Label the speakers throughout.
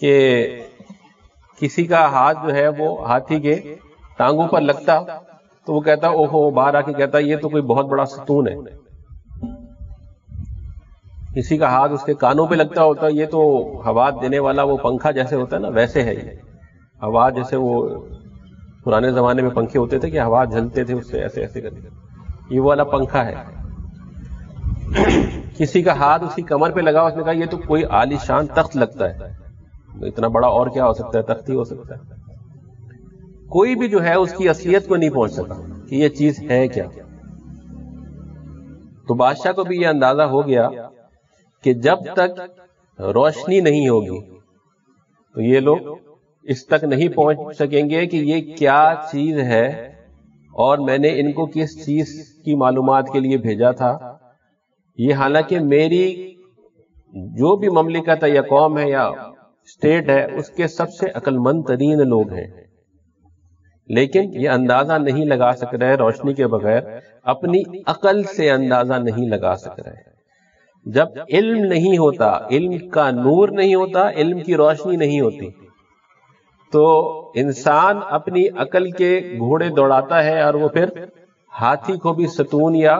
Speaker 1: کہ کسی کا ہاتھ جو ہے وہ ہاتھی کے ٹانگوں پر لگتا تو وہ کہتا اوہو، باہر آ کے کہتا یہ تو کوئی بہت بڑا ستون ہے. کسی کا ہاتھ اس کے کانوں پہ لگتا ہوتا یہ تو ہوا دینے والا وہ پنکھا جیسے ہوتا ہے نا، ویسے ہے یہ ہوا. جیسے وہ پرانے زمانے میں پنکھے ہوتے تھے کہ ہوا جھلتے تھے اس سے ایسے ایسے کرتے، یہ وہ والا پنکھا ہے. کسی کا ہاتھ اس کی کمر پہ لگا، اس نے کہا یہ تو کوئی عالی شان تخت لگتا ہے، اتنا بڑا اور کیا ہو سکتا ہے، تخت ہی ہو سکتا ہے. کوئی بھی جو ہے اس کی اصلیت کو نہیں پہنچ سکا کہ یہ چیز ہے کیا. تو بادشاہ کو بھی یہ اندازہ ہو گیا کہ جب تک روشنی نہیں ہوگی تو یہ لوگ اس تک نہیں پہنچ سکیں گے کہ یہ کیا چیز ہے اور میں نے ان کو کس چیز کی معلومات کے لیے بھیجا تھا. یہ حالانکہ میری جو بھی مملکت ہے یا قوم ہے یا اسٹیٹ ہے اس کے سب سے عقل مند ترین لوگ ہیں، لیکن یہ اندازہ نہیں لگا سک رہے روشنی کے بغیر، اپنی عقل سے اندازہ نہیں لگا سک رہے. جب علم نہیں ہوتا، علم کا نور نہیں ہوتا، علم کی روشنی نہیں ہوتی، تو انسان اپنی عقل کے گھوڑے دوڑاتا ہے اور وہ پھر ہاتھی کو بھی ستون یا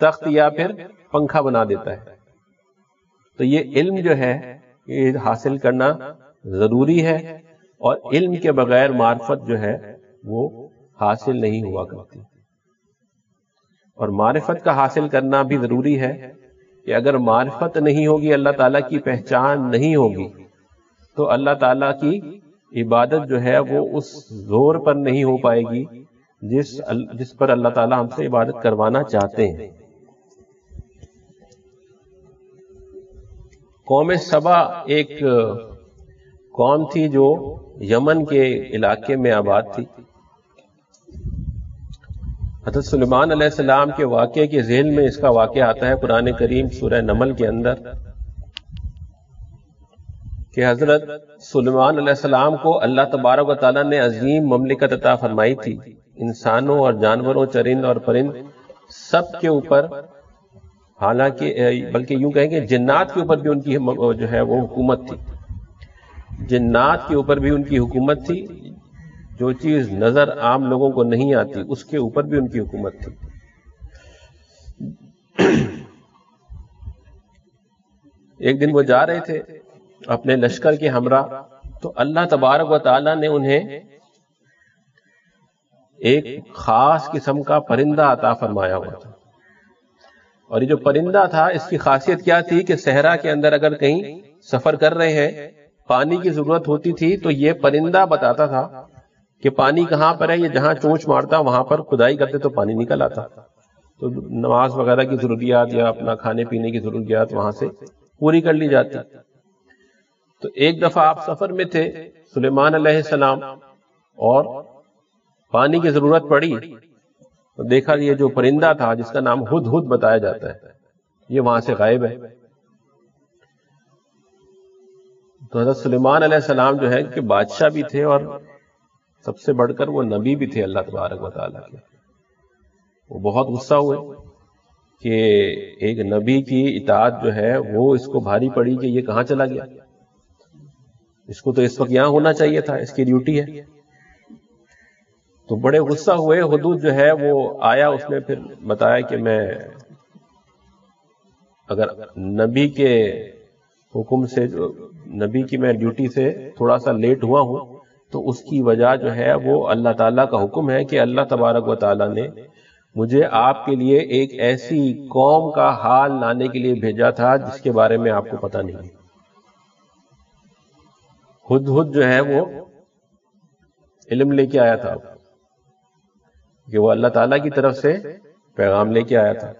Speaker 1: تخت یا پھر پنکھا بنا دیتا ہے. تو یہ علم جو ہے یہ حاصل کرنا ضروری ہے، اور علم کے بغیر معرفت جو ہے وہ حاصل نہیں ہوا کرتی. اور معرفت کا حاصل کرنا بھی ضروری ہے کہ اگر معرفت نہیں ہوگی، اللہ تعالیٰ کی پہچان نہیں ہوگی، تو اللہ تعالیٰ کی عبادت جو ہے وہ اس زور پر نہیں ہو پائے گی جس پر اللہ تعالیٰ ہم سے عبادت کروانا چاہتے ہیں. قوم سبا ایک قوم تھی جو یمن کے علاقے میں آباد تھی. حضرت سلیمان علیہ السلام کے واقعے کے ذیل میں اس کا واقعہ آتا ہے قرآن کریم سورہ نمل کے اندر کہ حضرت سلیمان علیہ السلام کو اللہ تبارک و تعالیٰ نے عظیم مملکت عطا فرمائی تھی، انسانوں اور جانوروں، چرند اور پرند سب کے اوپر، حالانکہ بلکہ یوں کہیں کہ جنات کے اوپر بھی ان کی جو ہے وہ حکومت تھی. جنات کے اوپر بھی ان کی حکومت تھی، جو چیز نظر عام لوگوں کو نہیں آتی اس کے اوپر بھی ان کی حکومت تھی. ایک دن وہ جا رہے تھے اپنے لشکر کے ہمراہ، تو اللہ تبارک و تعالیٰ نے انہیں ایک خاص قسم کا پرندہ عطا فرمایا ہوا تھا. اور یہ جو پرندہ تھا اس کی خاصیت کیا تھی کہ صحرا کے اندر اگر کہیں سفر کر رہے ہیں، پانی کی ضرورت ہوتی تھی تو یہ پرندہ بتاتا تھا کہ پانی کہاں پر ہے. یہ جہاں چونچ مارتا وہاں پر کھدائی کرتے تو پانی نکل آتا، تو نماز وغیرہ کی ضروریات یا اپنا کھانے پینے کی ضروریات وہاں سے پوری کر لی جاتی. تو ایک دفعہ آپ سفر میں تھے سلیمان علیہ السلام اور پانی کی ضرورت پڑی، تو دیکھا یہ جو پرندہ تھا جس کا نام ہدہد بتایا جاتا ہے یہ وہاں سے غائب ہے. تو حضرت سلیمان علیہ السلام جو ہے کہ بادشاہ بھی تھے اور سب سے بڑھ کر وہ نبی بھی تھے اللہ تبارک و تعالیٰ کے. وہ بہت غصہ ہوئے کہ ایک نبی کی اطاعت جو ہے وہ اس کو بھاری پڑی کہ یہ کہاں چلا گیا، اس کو تو اس وقت یہاں ہونا چاہیے تھا، اس کی ڈیوٹی ہے. تو بڑے غصہ ہوئے. ہدہد جو ہے وہ آیا، اس نے پھر بتایا کہ میں اگر نبی کے حکم سے، نبی کی میں ڈیوٹی سے تھوڑا سا لیٹ ہوا ہوں تو اس کی وجہ جو ہے وہ اللہ تعالیٰ کا حکم ہے کہ اللہ تبارک و تعالیٰ نے مجھے آپ کے لیے ایک ایسی قوم کا حال لانے کے لیے بھیجا تھا جس کے بارے میں آپ کو پتہ نہیں. ہدہد جو ہے وہ علم لے کے آیا تھا کہ وہ اللہ تعالیٰ کی طرف سے پیغام لے کے آیا تھا.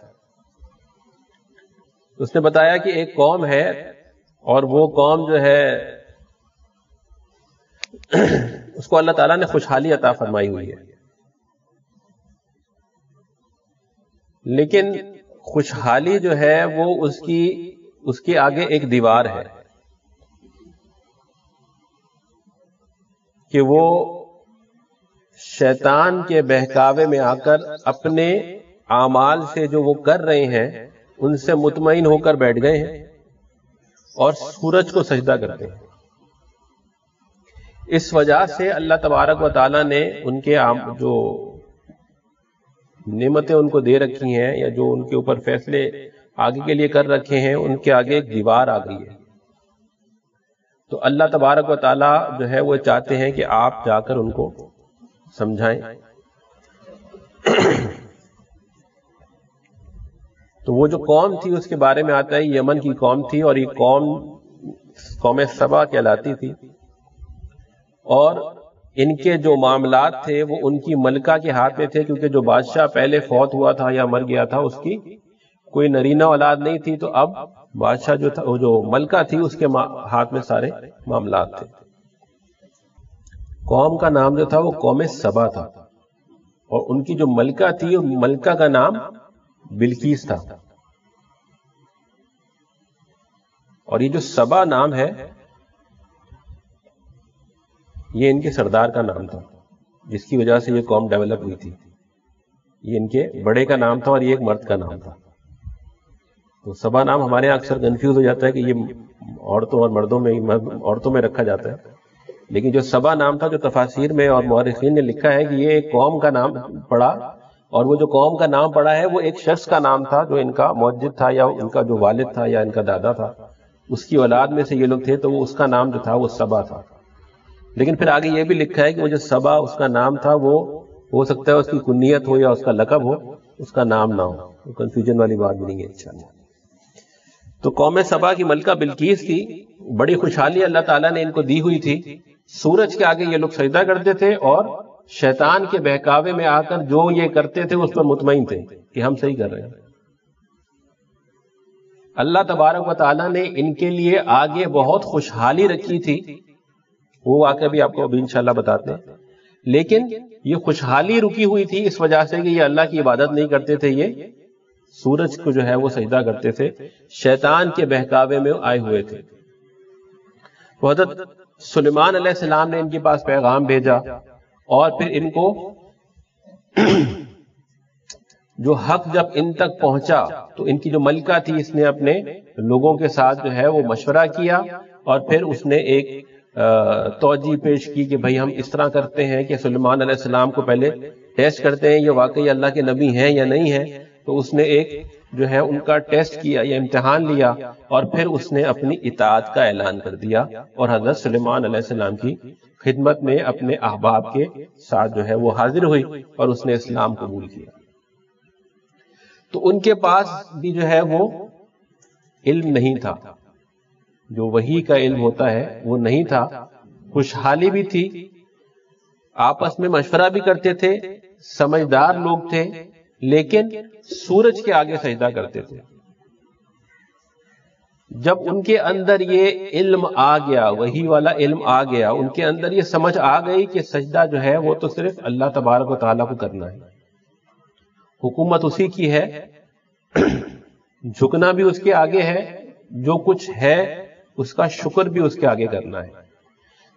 Speaker 1: اس نے بتایا کہ ایک قوم ہے اور وہ قوم جو ہے اس کو اللہ تعالیٰ نے خوشحالی عطا فرمائی ہوئی ہے، لیکن خوشحالی جو ہے وہ اس کے آگے ایک دیوار ہے کہ وہ شیطان کے بہکاوے میں آ کر اپنے اعمال سے جو وہ کر رہے ہیں ان سے مطمئن ہو کر بیٹھ گئے ہیں اور سورج کو سجدہ کرتے ہیں. اس وجہ سے اللہ تبارک و تعالیٰ نے ان کے جو نعمتیں ان کو دے رکھی ہیں یا جو ان کے اوپر فیصلے آگے کے لیے کر رکھے ہیں، ان کے آگے ایک دیوار آ گئی ہے. تو اللہ تبارک و تعالیٰ جو ہے وہ چاہتے ہیں کہ آپ جا کر ان کو سمجھائیں. تو وہ جو قوم تھی اس کے بارے میں آتا ہے یمن کی قوم تھی، اور یہ قوم سبا کہلاتی تھی، اور ان کے جو معاملات تھے وہ ان کی ملکہ کے ہاتھ میں تھے، کیونکہ جو بادشاہ پہلے فوت ہوا تھا یا مر گیا تھا اس کی کوئی نرینہ اولاد نہیں تھی، تو اب بادشاہ جو تھا، جو ملکہ تھی، اس کے ہاتھ میں سارے معاملات تھے. قوم کا نام جو تھا وہ قوم سبا تھا، اور ان کی جو ملکہ تھی، ملکہ کا نام بلقیس تھا. اور یہ جو سبا نام ہے یہ ان کے سردار کا نام تھا، جس کی وجہ سے یہ قوم ڈیولپ ہوئی تھی. یہ ان کے بڑے کا نام تھا اور یہ ایک مرد کا نام تھا. تو سبا نام ہمارے یہاں اکثر کنفیوز ہو جاتا ہے کہ یہ عورتوں اور مردوں میں عورتوں میں رکھا جاتا ہے، لیکن جو سبا نام تھا، جو تفاسیر میں اور مورخین نے لکھا ہے کہ یہ ایک قوم کا نام پڑا، اور وہ جو قوم کا نام پڑا ہے وہ ایک شخص کا نام تھا جو ان کا موجد تھا، یا ان کا جو والد تھا یا ان کا دادا تھا، اس کی اولاد میں سے یہ لوگ تھے، تو وہ اس کا نام جو تھا وہ سبا تھا. لیکن پھر آگے یہ بھی لکھا ہے کہ وہ جو سبا اس کا نام تھا وہ ہو سکتا ہے اس کی کنیت ہو یا اس کا لقب ہو، اس کا نام نہ ہو. کنفیوژن والی بات بھی نہیں ہے انشاءاللہ. تو قوم سبا کی ملکہ بلقیس تھی. بڑی خوشحالی اللہ تعالیٰ نے ان کو دی ہوئی تھی. سورج کے آگے یہ لوگ سجدہ کرتے تھے، اور شیطان کے بہکاوے میں آ کر جو یہ کرتے تھے اس پر مطمئن تھے کہ ہم صحیح کر رہے ہیں. اللہ تبارک و تعالیٰ نے ان کے لیے آگے بہت خوشحالی رکھی تھی، وہ واقعہ بھی آپ کو ابھی انشاءاللہ بتاتے ہیں. لیکن یہ خوشحالی رکی ہوئی تھی اس وجہ سے کہ یہ اللہ کی عبادت نہیں کرتے تھے، یہ سورج کو جو ہے وہ سجدہ کرتے تھے، شیطان کے بہکاوے میں آئے ہوئے تھے. حضرت سلیمان علیہ السلام نے ان کے پاس پیغام بھیجا، اور پھر ان کو جو حق جب ان تک پہنچا تو ان کی جو ملکہ تھی اس نے اپنے لوگوں کے ساتھ جو ہے وہ مشورہ کیا، اور پھر اس نے ایک توجیہ پیش کی کہ بھئی ہم اس طرح کرتے ہیں کہ سلیمان علیہ السلام کو پہلے ٹیسٹ کرتے ہیں یہ واقعی اللہ کے نبی ہیں یا نہیں ہیں. تو اس نے ایک جو ہے ان کا ٹیسٹ کیا یا امتحان لیا، اور پھر اس نے اپنی اطاعت کا اعلان کر دیا، اور حضرت سلیمان علیہ السلام کی خدمت میں اپنے احباب کے ساتھ جو ہے وہ حاضر ہوئی، اور اس نے اسلام قبول کیا. تو ان کے پاس بھی جو ہے وہ علم نہیں تھا، جو وحی کا علم ہوتا ہے وہ نہیں تھا. خوشحالی بھی تھی، آپس میں مشورہ بھی کرتے تھے، سمجھدار لوگ تھے، لیکن سورج کے آگے سجدہ کرتے تھے. جب ان کے اندر یہ علم آ گیا، وحی والا علم آ گیا، ان کے اندر یہ سمجھ آ گئی کہ سجدہ جو ہے وہ تو صرف اللہ تبارک و تعالیٰ کو کرنا ہے، حکومت اسی کی ہے، جھکنا بھی اس کے آگے ہے، جو کچھ ہے اس کا شکر بھی اس کے آگے کرنا ہے.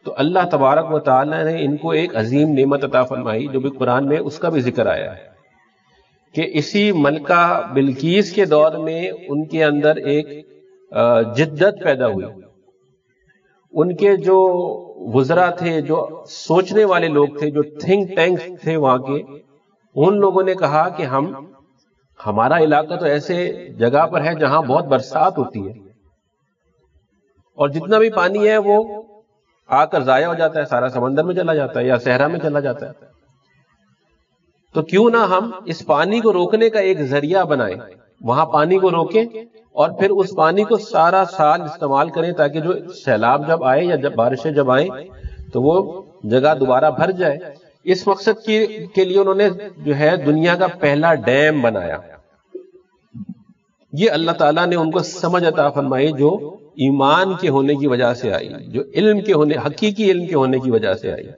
Speaker 1: تو اللہ تبارک و تعالیٰ نے ان کو ایک عظیم نعمت عطا فرمائی، جو بھی قرآن میں اس کا بھی ذکر آیا ہے کہ اسی ملکہ بلقیس کے دور میں ان کے اندر ایک جدت پیدا ہوئی. ان کے جو وزراء تھے، جو سوچنے والے لوگ تھے، جو تھنک ٹینک تھے وہاں کے، ان لوگوں نے کہا کہ ہمارا علاقہ تو ایسے جگہ پر ہے جہاں بہت برسات ہوتی ہے، اور جتنا بھی پانی ہے وہ آ کر ضائع ہو جاتا ہے، سارا سمندر میں چلا جاتا ہے یا صحرا میں چلا جاتا ہے. تو کیوں نہ ہم اس پانی کو روکنے کا ایک ذریعہ بنائیں، وہاں پانی کو روکیں، اور پھر اس پانی کو سارا سال استعمال کریں، تاکہ جو سیلاب جب آئے یا جب بارشیں جب آئیں تو وہ جگہ دوبارہ بھر جائے. اس مقصد کے لیے انہوں نے جو ہے دنیا کا پہلا ڈیم بنایا. یہ اللہ تعالیٰ نے ان کو سمجھ عطا فرمائی، جو ایمان کے ہونے کی وجہ سے آئی، جو علم کے ہونے، حقیقی علم کے ہونے کی وجہ سے آئی.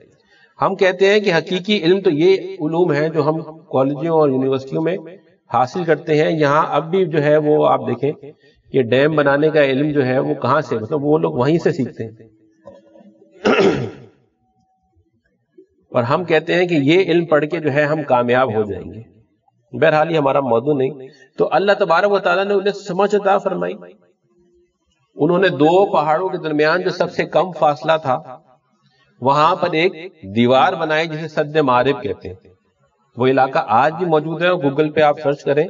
Speaker 1: ہم کہتے ہیں کہ حقیقی علم تو یہ علوم ہیں جو ہم کالجوں اور یونیورسٹیوں میں حاصل کرتے ہیں. یہاں اب بھی جو ہے وہ آپ دیکھیں کہ ڈیم بنانے کا علم جو ہے وہ کہاں سے، مطلب وہ لوگ وہیں سے سیکھتے ہیں. اور ہم کہتے ہیں کہ یہ علم پڑھ کے جو ہے ہم کامیاب ہو جائیں گے. بہرحال یہ ہمارا موضوع نہیں. تو اللہ تبارک و تعالیٰ نے انہیں سمجھ عطا فرمائی. انہوں نے دو پہاڑوں کے درمیان جو سب سے کم فاصلہ تھا وہاں پر ایک دیوار بنائی جسے سد معارب کہتے ہیں. وہ علاقہ آج بھی موجود ہے، گوگل پہ آپ سرچ کریں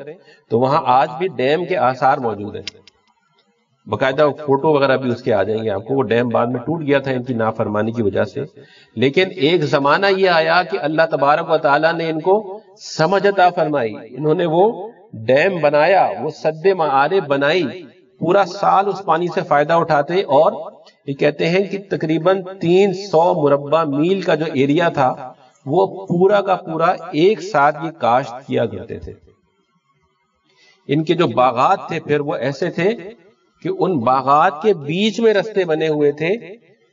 Speaker 1: تو وہاں آج بھی ڈیم کے آثار موجود ہیں، باقاعدہ فوٹو وغیرہ بھی اس کے آ جائیں گے آپ کو. وہ ڈیم بعد میں ٹوٹ گیا تھا ان کی نافرمانی کی وجہ سے، لیکن ایک زمانہ یہ آیا کہ اللہ تبارک و تعالیٰ نے ان کو سمجھ عطا فرمائی. انہوں نے وہ ڈیم بنایا، وہ سد معارب بنائی، پورا سال اس پانی سے فائدہ اٹھاتے، اور یہ کہتے ہیں کہ تقریباً 300 مربع میل کا جو ایریا تھا وہ پورا کا پورا ایک ساتھ یہ کاشت کیا کرتے تھے. ان کے جو باغات تھے پھر وہ ایسے تھے کہ ان باغات کے بیچ میں رستے بنے ہوئے تھے.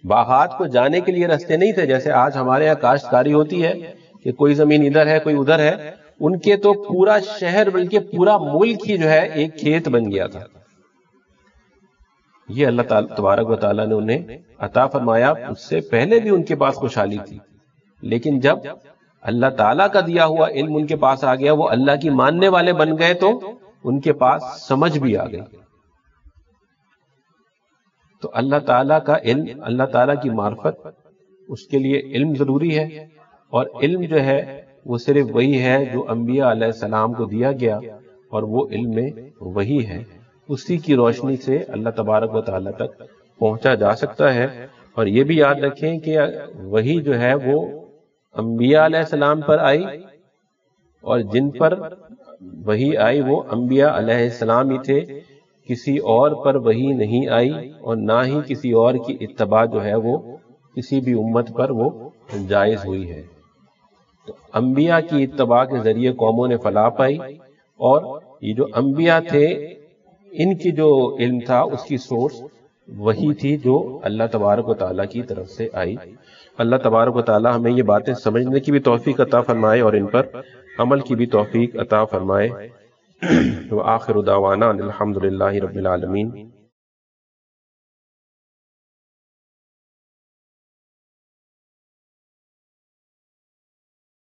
Speaker 1: باغات کو جانے کے لیے رستے نہیں تھے جیسے آج ہمارے یہاں کاشتکاری ہوتی ہے کہ کوئی زمین ادھر ہے کوئی ادھر ہے. ان کے تو پورا شہر بلکہ پورا ملک ہی جو ہے ایک کھیت بن گیا تھا. یہ اللہ تعالیٰ تبارک و تعالیٰ نے انہیں عطا فرمایا. اس سے پہلے بھی ان کے پاس خوشحالی تھی، لیکن جب اللہ تعالیٰ کا دیا ہوا علم ان کے پاس آ گیا، وہ اللہ کی ماننے والے بن گئے تو ان کے پاس سمجھ بھی آ گئی. تو اللہ تعالیٰ کا علم، اللہ تعالیٰ کی معرفت، اس کے لیے علم ضروری ہے. اور علم جو ہے وہ صرف وہی ہے جو انبیاء علیہ السلام کو دیا گیا، اور وہ علم وہی ہے. اسی کی روشنی سے اللہ تبارک و تعالیٰ تک پہنچا جا سکتا ہے. اور یہ بھی یاد رکھیں کہ وہی جو ہے وہ انبیاء علیہ السلام پر آئی، اور جن پر وہی آئی وہ انبیاء علیہ السلام ہی تھے. کسی اور پر وہی نہیں آئی، اور نہ ہی کسی اور کی اتباع جو ہے وہ کسی بھی امت پر وہ جائز ہوئی ہے. تو انبیاء کی اتباع کے ذریعے قوموں نے فلاح پائی، اور یہ جو انبیاء تھے ان کی جو علم تھا اس کی سورس وہی تھی جو اللہ تبارک و تعالیٰ کی طرف سے آئی. اللہ تبارک و تعالیٰ ہمیں یہ باتیں سمجھنے کی بھی توفیق عطا فرمائے اور ان پر عمل کی بھی توفیق عطا فرمائے. وآخر دعوانا الحمدللہ رب العالمین.